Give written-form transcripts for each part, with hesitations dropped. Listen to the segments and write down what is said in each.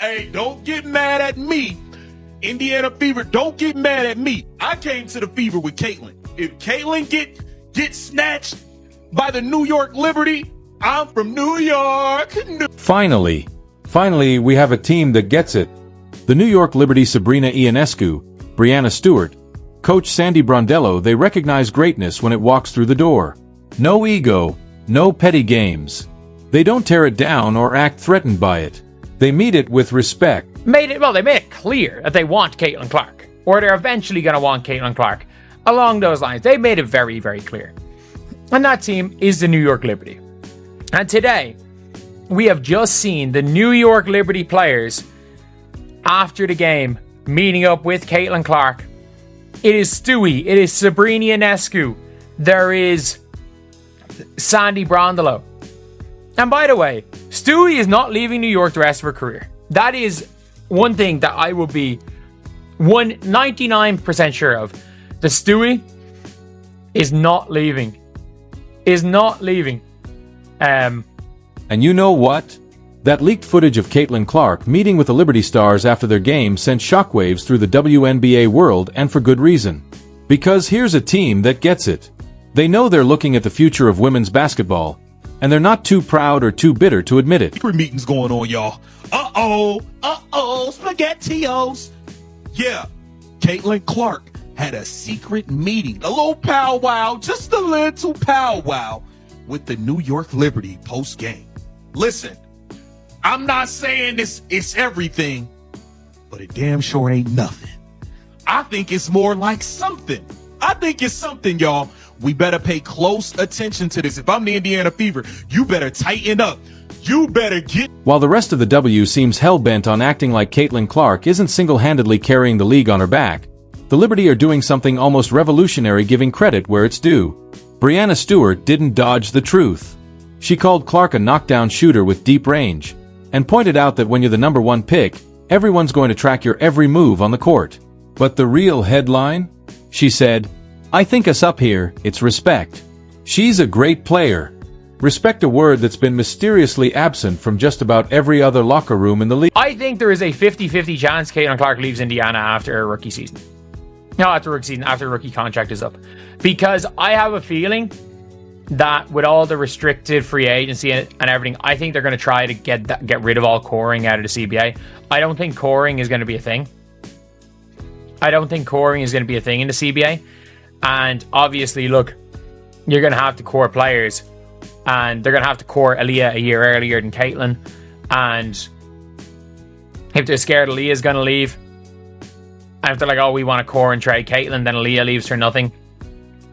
Hey, don't get mad at me. Indiana Fever, don't get mad at me. I came to the Fever with Caitlin. If Caitlin get snatched by the New York Liberty, I'm from New York. Finally, we have a team that gets it. The New York Liberty Sabrina Ionescu, Brianna Stewart, Coach Sandy Brondello, they recognize greatness when it walks through the door. No ego, no petty games. They don't tear it down or act threatened by it. They meet it with respect. They made it clear that they want Caitlin Clark, or they're eventually going to want Caitlin Clark. Along those lines, they made it very, very clear. And that team is the New York Liberty. And today, we have just seen the New York Liberty players, after the game, meeting up with Caitlin Clark. It is Stewie, it is Sabrina Ionescu, there is Sandy Brondello. And by the way, Stewie is not leaving New York the rest of her career. That is one thing that I will be 99% sure of. The Stewie is not leaving. And you know what? That leaked footage of Caitlin Clark meeting with the Liberty Stars after their game sent shockwaves through the WNBA world, and for good reason. Because here's a team that gets it. They know they're looking at the future of women's basketball, and they're not too proud or too bitter to admit it. Secret meetings going on, y'all. SpaghettiOs. Yeah, Caitlin Clark had a secret meeting, a little powwow, just a little powwow with the New York Liberty post-game. Listen, I'm not saying it's everything, but it damn sure ain't nothing. I think it's more like something. I think it's something, y'all. We better pay close attention to this. If I'm the Indiana Fever, you better tighten up. You better get... While the rest of the W seems hell-bent on acting like Caitlin Clark isn't single-handedly carrying the league on her back, the Liberty are doing something almost revolutionary, giving credit where it's due. Brianna Stewart didn't dodge the truth. She called Clark a knockdown shooter with deep range, and pointed out that when you're the number one pick, everyone's going to track your every move on the court. But the real headline? She said, "I think us up here, it's respect. She's a great player." Respect, a word that's been mysteriously absent from just about every other locker room in the league. I think there is a 50-50 chance Caitlin Clark leaves Indiana after her rookie season. No, after her rookie contract is up. Because I have a feeling that with all the restricted free agency and everything, I think they're going to try to get rid of all coring out of the CBA. I don't think coring is going to be a thing. in the CBA. And obviously, look, you're going to have to core players. And they're going to have to core Aaliyah a year earlier than Caitlin. And if they're scared Aaliyah's going to leave, and if they're like, oh, we want to core and trade Caitlin, then Aaliyah leaves for nothing.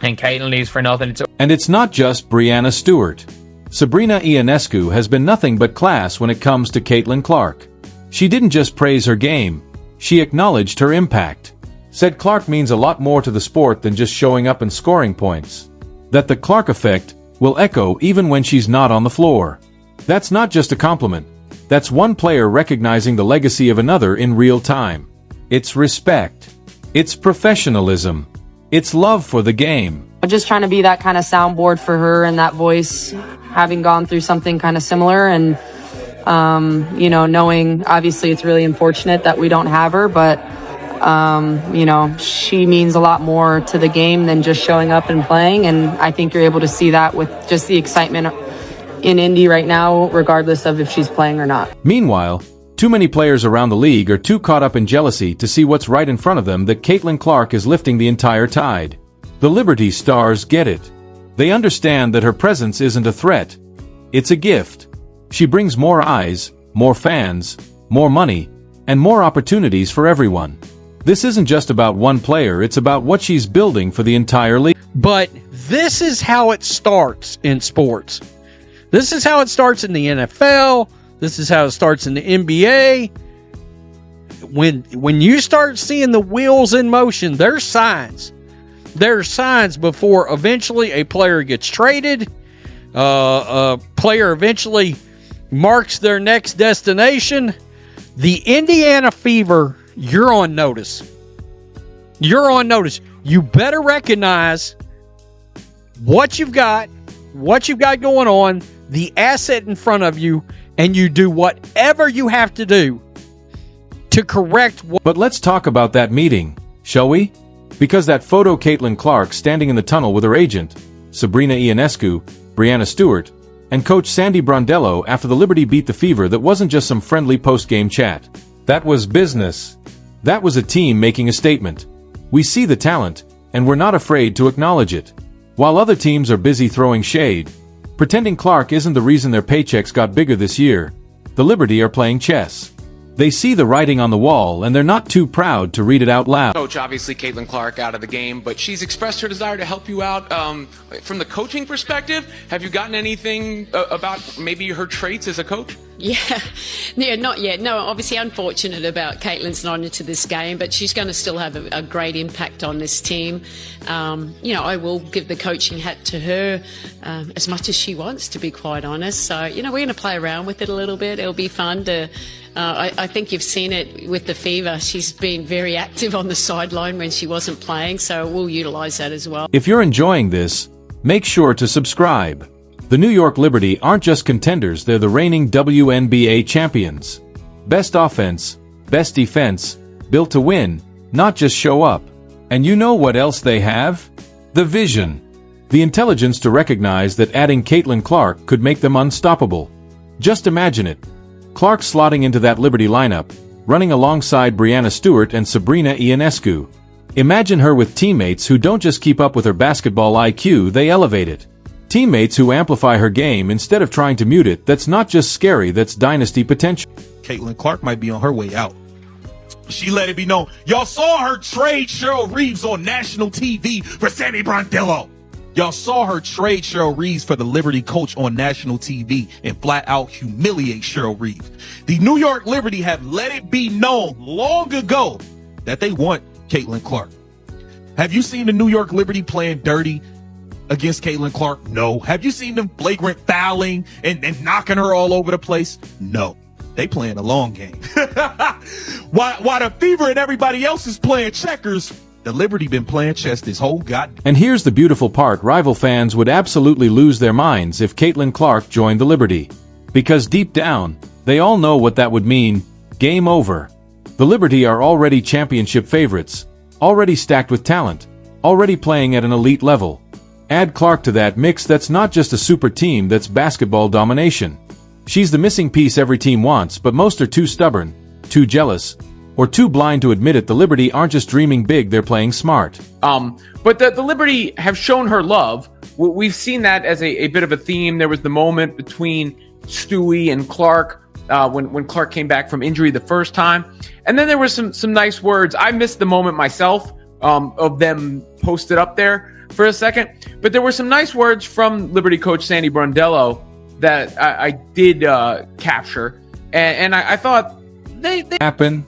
And Caitlin leaves for nothing. And it's not just Brianna Stewart. Sabrina Ionescu has been nothing but class when it comes to Caitlin Clark. She didn't just praise her game, she acknowledged her impact. Said Clark means a lot more to the sport than just showing up and scoring points. That the Clark effect will echo even when she's not on the floor. That's not just a compliment. That's one player recognizing the legacy of another in real time. It's respect. It's professionalism. It's love for the game. Just trying to be that kind of soundboard for her and that voice, having gone through something kind of similar, and knowing obviously it's really unfortunate that we don't have her, but she means a lot more to the game than just showing up and playing. And I think you're able to see that with just the excitement in Indy right now, regardless of if she's playing or not. Meanwhile, too many players around the league are too caught up in jealousy to see what's right in front of them, that Caitlin Clark is lifting the entire tide. The Liberty Stars get it. They understand that her presence isn't a threat. It's a gift. She brings more eyes, more fans, more money, and more opportunities for everyone. This isn't just about one player, it's about what she's building for the entire league. But this is how it starts in sports. This is how it starts in the NFL. This is how it starts in the NBA. When you start seeing the wheels in motion, there's signs. There's signs before eventually a player gets traded. A player eventually marks their next destination. The Indiana Fever, you're on notice. You're on notice. You better recognize what you've got going on, the asset in front of you, and you do whatever you have to do to correct what. But let's talk about that meeting, shall we? Because that photo Caitlin Clark standing in the tunnel with her agent, Sabrina Ionescu, Brianna Stewart, and coach Sandy Brondello after the Liberty beat the Fever, that wasn't just some friendly post-game chat. That was business. That was a team making a statement. We see the talent, and we're not afraid to acknowledge it. While other teams are busy throwing shade, pretending Clark isn't the reason their paychecks got bigger this year, the Liberty are playing chess. They see the writing on the wall, and they're not too proud to read it out loud. Coach, obviously Caitlin Clark out of the game, but she's expressed her desire to help you out. From the coaching perspective, have you gotten anything about maybe her traits as a coach? Yeah, not yet. No, obviously unfortunate about Caitlin's not into this game, but she's going to still have a great impact on this team. I will give the coaching hat to her as much as she wants, to be quite honest. So, we're going to play around with it a little bit. It'll be fun to... I think you've seen it with the Fever. She's been very active on the sideline when she wasn't playing, so we'll utilise that as well. If you're enjoying this, make sure to subscribe. The New York Liberty aren't just contenders, they're the reigning WNBA champions. Best offense, best defense, built to win, not just show up. And you know what else they have? The vision. The intelligence to recognize that adding Caitlin Clark could make them unstoppable. Just imagine it. Clark slotting into that Liberty lineup, running alongside Brianna Stewart and Sabrina Ionescu. Imagine her with teammates who don't just keep up with her basketball IQ, they elevate it. Teammates who amplify her game instead of trying to mute it. That's not just scary, that's dynasty potential. Caitlin Clark might be on her way out. She let it be known. Y'all saw her trade Cheryl Reeves on national TV for Sandy Brondello. Y'all saw her trade Cheryl Reeves for the Liberty coach on national TV and flat out humiliate Cheryl Reeves. The New York Liberty have let it be known long ago that they want Caitlin Clark. Have you seen the New York Liberty playing dirty against Caitlin Clark? No. Have you seen them flagrant fouling and knocking her all over the place? No. They playing a long game. While the Fever and everybody else is playing checkers, the Liberty been playing chess this whole goddamn. And here's the beautiful part, rival fans would absolutely lose their minds if Caitlin Clark joined the Liberty. Because deep down, they all know what that would mean. Game over. The Liberty are already championship favorites, already stacked with talent, already playing at an elite level. Add Clark to that mix, that's not just a super team, that's basketball domination. She's the missing piece every team wants, but most are too stubborn, too jealous, or too blind to admit it. The Liberty aren't just dreaming big, they're playing smart. But the Liberty have shown her love. We've seen that as a bit of a theme. There was the moment between Stewie and Clark when Clark came back from injury the first time. And then there were some nice words. I missed the moment myself of them posted up there for a second. But there were some nice words from Liberty coach Sandy Brondello that I did capture. And I thought they happen.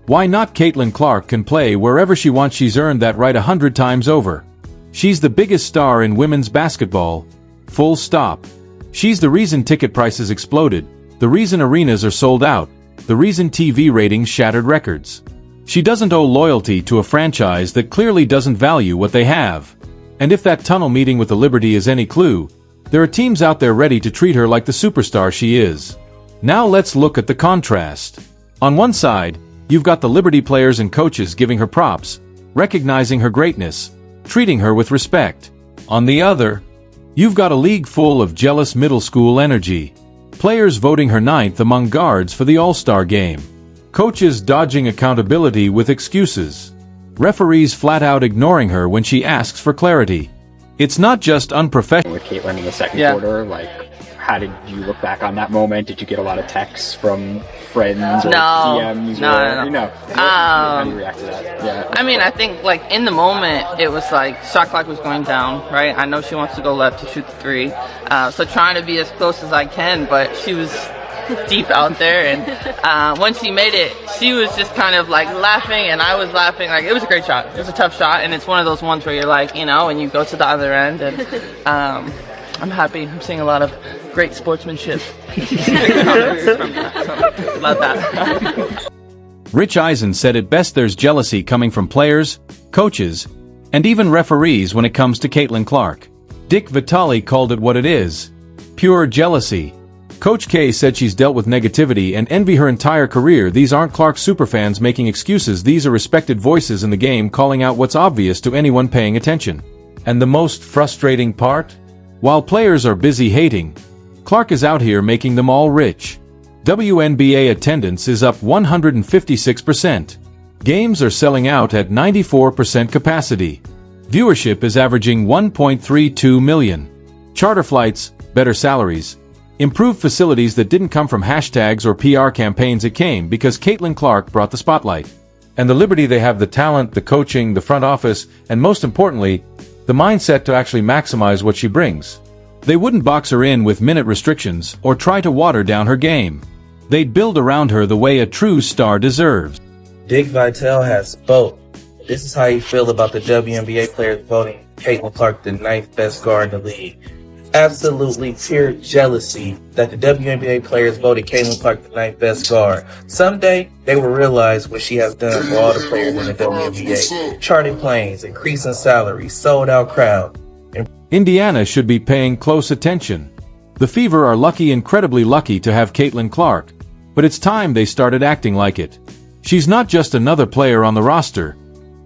Why not? Caitlin Clark can play wherever she wants. She's earned that right 100 times over. She's the biggest star in women's basketball. Full stop. She's the reason ticket prices exploded, the reason arenas are sold out, the reason TV ratings shattered records. She doesn't owe loyalty to a franchise that clearly doesn't value what they have. And if that tunnel meeting with the Liberty is any clue, there are teams out there ready to treat her like the superstar she is. Now let's look at the contrast. On one side, you've got the Liberty players and coaches giving her props, recognizing her greatness, treating her with respect. On the other, you've got a league full of jealous middle school energy. Players voting her 9th among guards for the All-Star game. Coaches dodging accountability with excuses. Referees flat out ignoring her when she asks for clarity. It's not just unprofessional. With Caitlin in the second quarter, how did you look back on that moment? Did you get a lot of texts from friends or DMs? No. How do you react to that? Yeah. I mean, I think in the moment it was shot clock was going down, right? I know she wants to go left to shoot the three, so trying to be as close as I can, but she was deep out there, and when she made it, she was just kind of laughing, and I was laughing. It was a great shot. It was a tough shot, and it's one of those ones where you're and you go to the other end, and I'm happy. I'm seeing a lot of great sportsmanship. Love that. Rich Eisen said it best: there's jealousy coming from players, coaches, and even referees when it comes to Caitlin Clark. Dick Vitale called it what it is: pure jealousy. Coach K said she's dealt with negativity and envy her entire career. These aren't Clark superfans making excuses. These are respected voices in the game calling out what's obvious to anyone paying attention. And the most frustrating part? While players are busy hating, Clark is out here making them all rich. WNBA attendance is up 156%. Games are selling out at 94% capacity. Viewership is averaging 1.32 million. Charter flights, better salaries, improved facilities that didn't come from hashtags or PR campaigns. It came because Caitlin Clark brought the spotlight. And the liberty they have, the talent, the coaching, the front office, and most importantly, the mindset to actually maximize what she brings. They wouldn't box her in with minute restrictions or try to water down her game. They'd build around her the way a true star deserves. Dick Vitale has spoke. This is how you feel about the WNBA players voting Caitlin Clark the 9th best guard in the league. Absolutely pure jealousy that the WNBA players voted Caitlin Clark the 9th best guard. Someday, they will realize what she has done for all the players in the WNBA. Charted planes, increasing salary, sold out crowd. Indiana should be paying close attention. The Fever are lucky, incredibly lucky to have Caitlin Clark, but it's time they started acting like it. She's not just another player on the roster.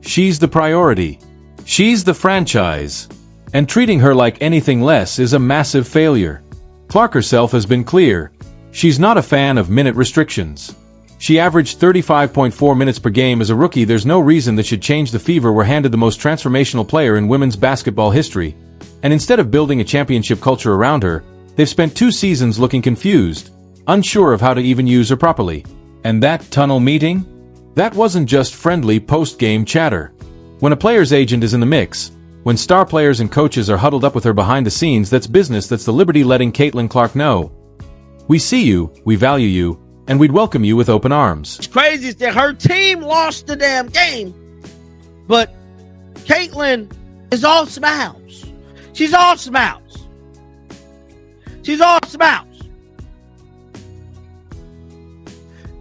She's the priority. She's the franchise. And treating her like anything less is a massive failure. Clark herself has been clear. She's not a fan of minute restrictions. She averaged 35.4 minutes per game as a rookie. There's no reason that should change. The Fever were handed the most transformational player in women's basketball history. And instead of building a championship culture around her, they've spent 2 seasons looking confused, unsure of how to even use her properly. And that tunnel meeting? That wasn't just friendly post-game chatter. When a player's agent is in the mix, when star players and coaches are huddled up with her behind the scenes, that's business. That's the Liberty letting Caitlin Clark know. We see you, we value you, and we'd welcome you with open arms. What's crazy is that her team lost the damn game, but Caitlin is all smiles. She's all smiles. She's all smiles.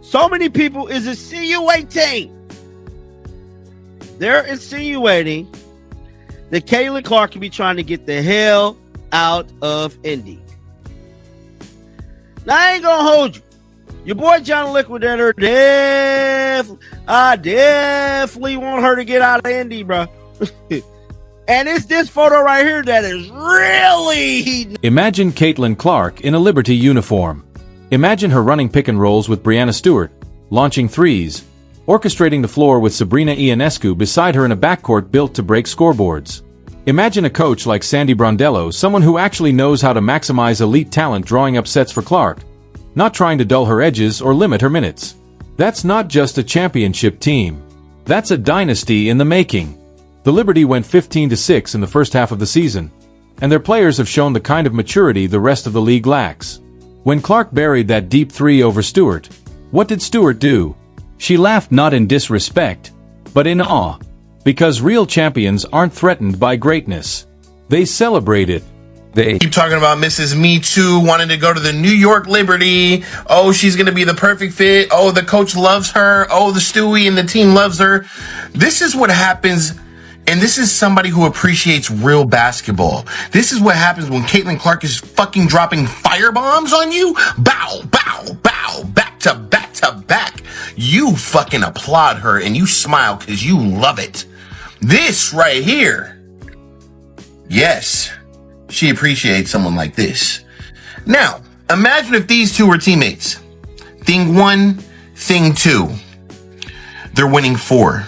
So many people is insinuating. They're insinuating that Caitlin Clark could be trying to get the hell out of Indy. Now, I ain't gonna hold you. Your boy John Liquidator definitely want her to get out of Indy, bro. And it's this photo right here that is really heating. Imagine Caitlin Clark in a Liberty uniform. Imagine her running pick and rolls with Breanna Stewart, launching threes, orchestrating the floor with Sabrina Ionescu beside her in a backcourt built to break scoreboards. Imagine a coach like Sandy Brondello, someone who actually knows how to maximize elite talent, drawing up sets for Clark, not trying to dull her edges or limit her minutes. That's not just a championship team. That's a dynasty in the making. The Liberty went 15-6 in the first half of the season, and their players have shown the kind of maturity the rest of the league lacks. When Clark buried that deep three over Stewart, what did Stewart do? She laughed, not in disrespect, but in awe. Because real champions aren't threatened by greatness. They celebrate it. They keep talking about Mrs. Me Too wanting to go to the New York Liberty. Oh, she's going to be the perfect fit. Oh, the coach loves her. Oh, the Stewie and the team loves her. This is what happens. And this is somebody who appreciates real basketball. This is what happens when Caitlin Clark is fucking dropping firebombs on you. Bow, bow, bow, back to back to back. You fucking applaud her and you smile because you love it. This right here. Yes, she appreciates someone like this. Now, imagine if these two were teammates. Thing 1, thing 2. They're winning 4.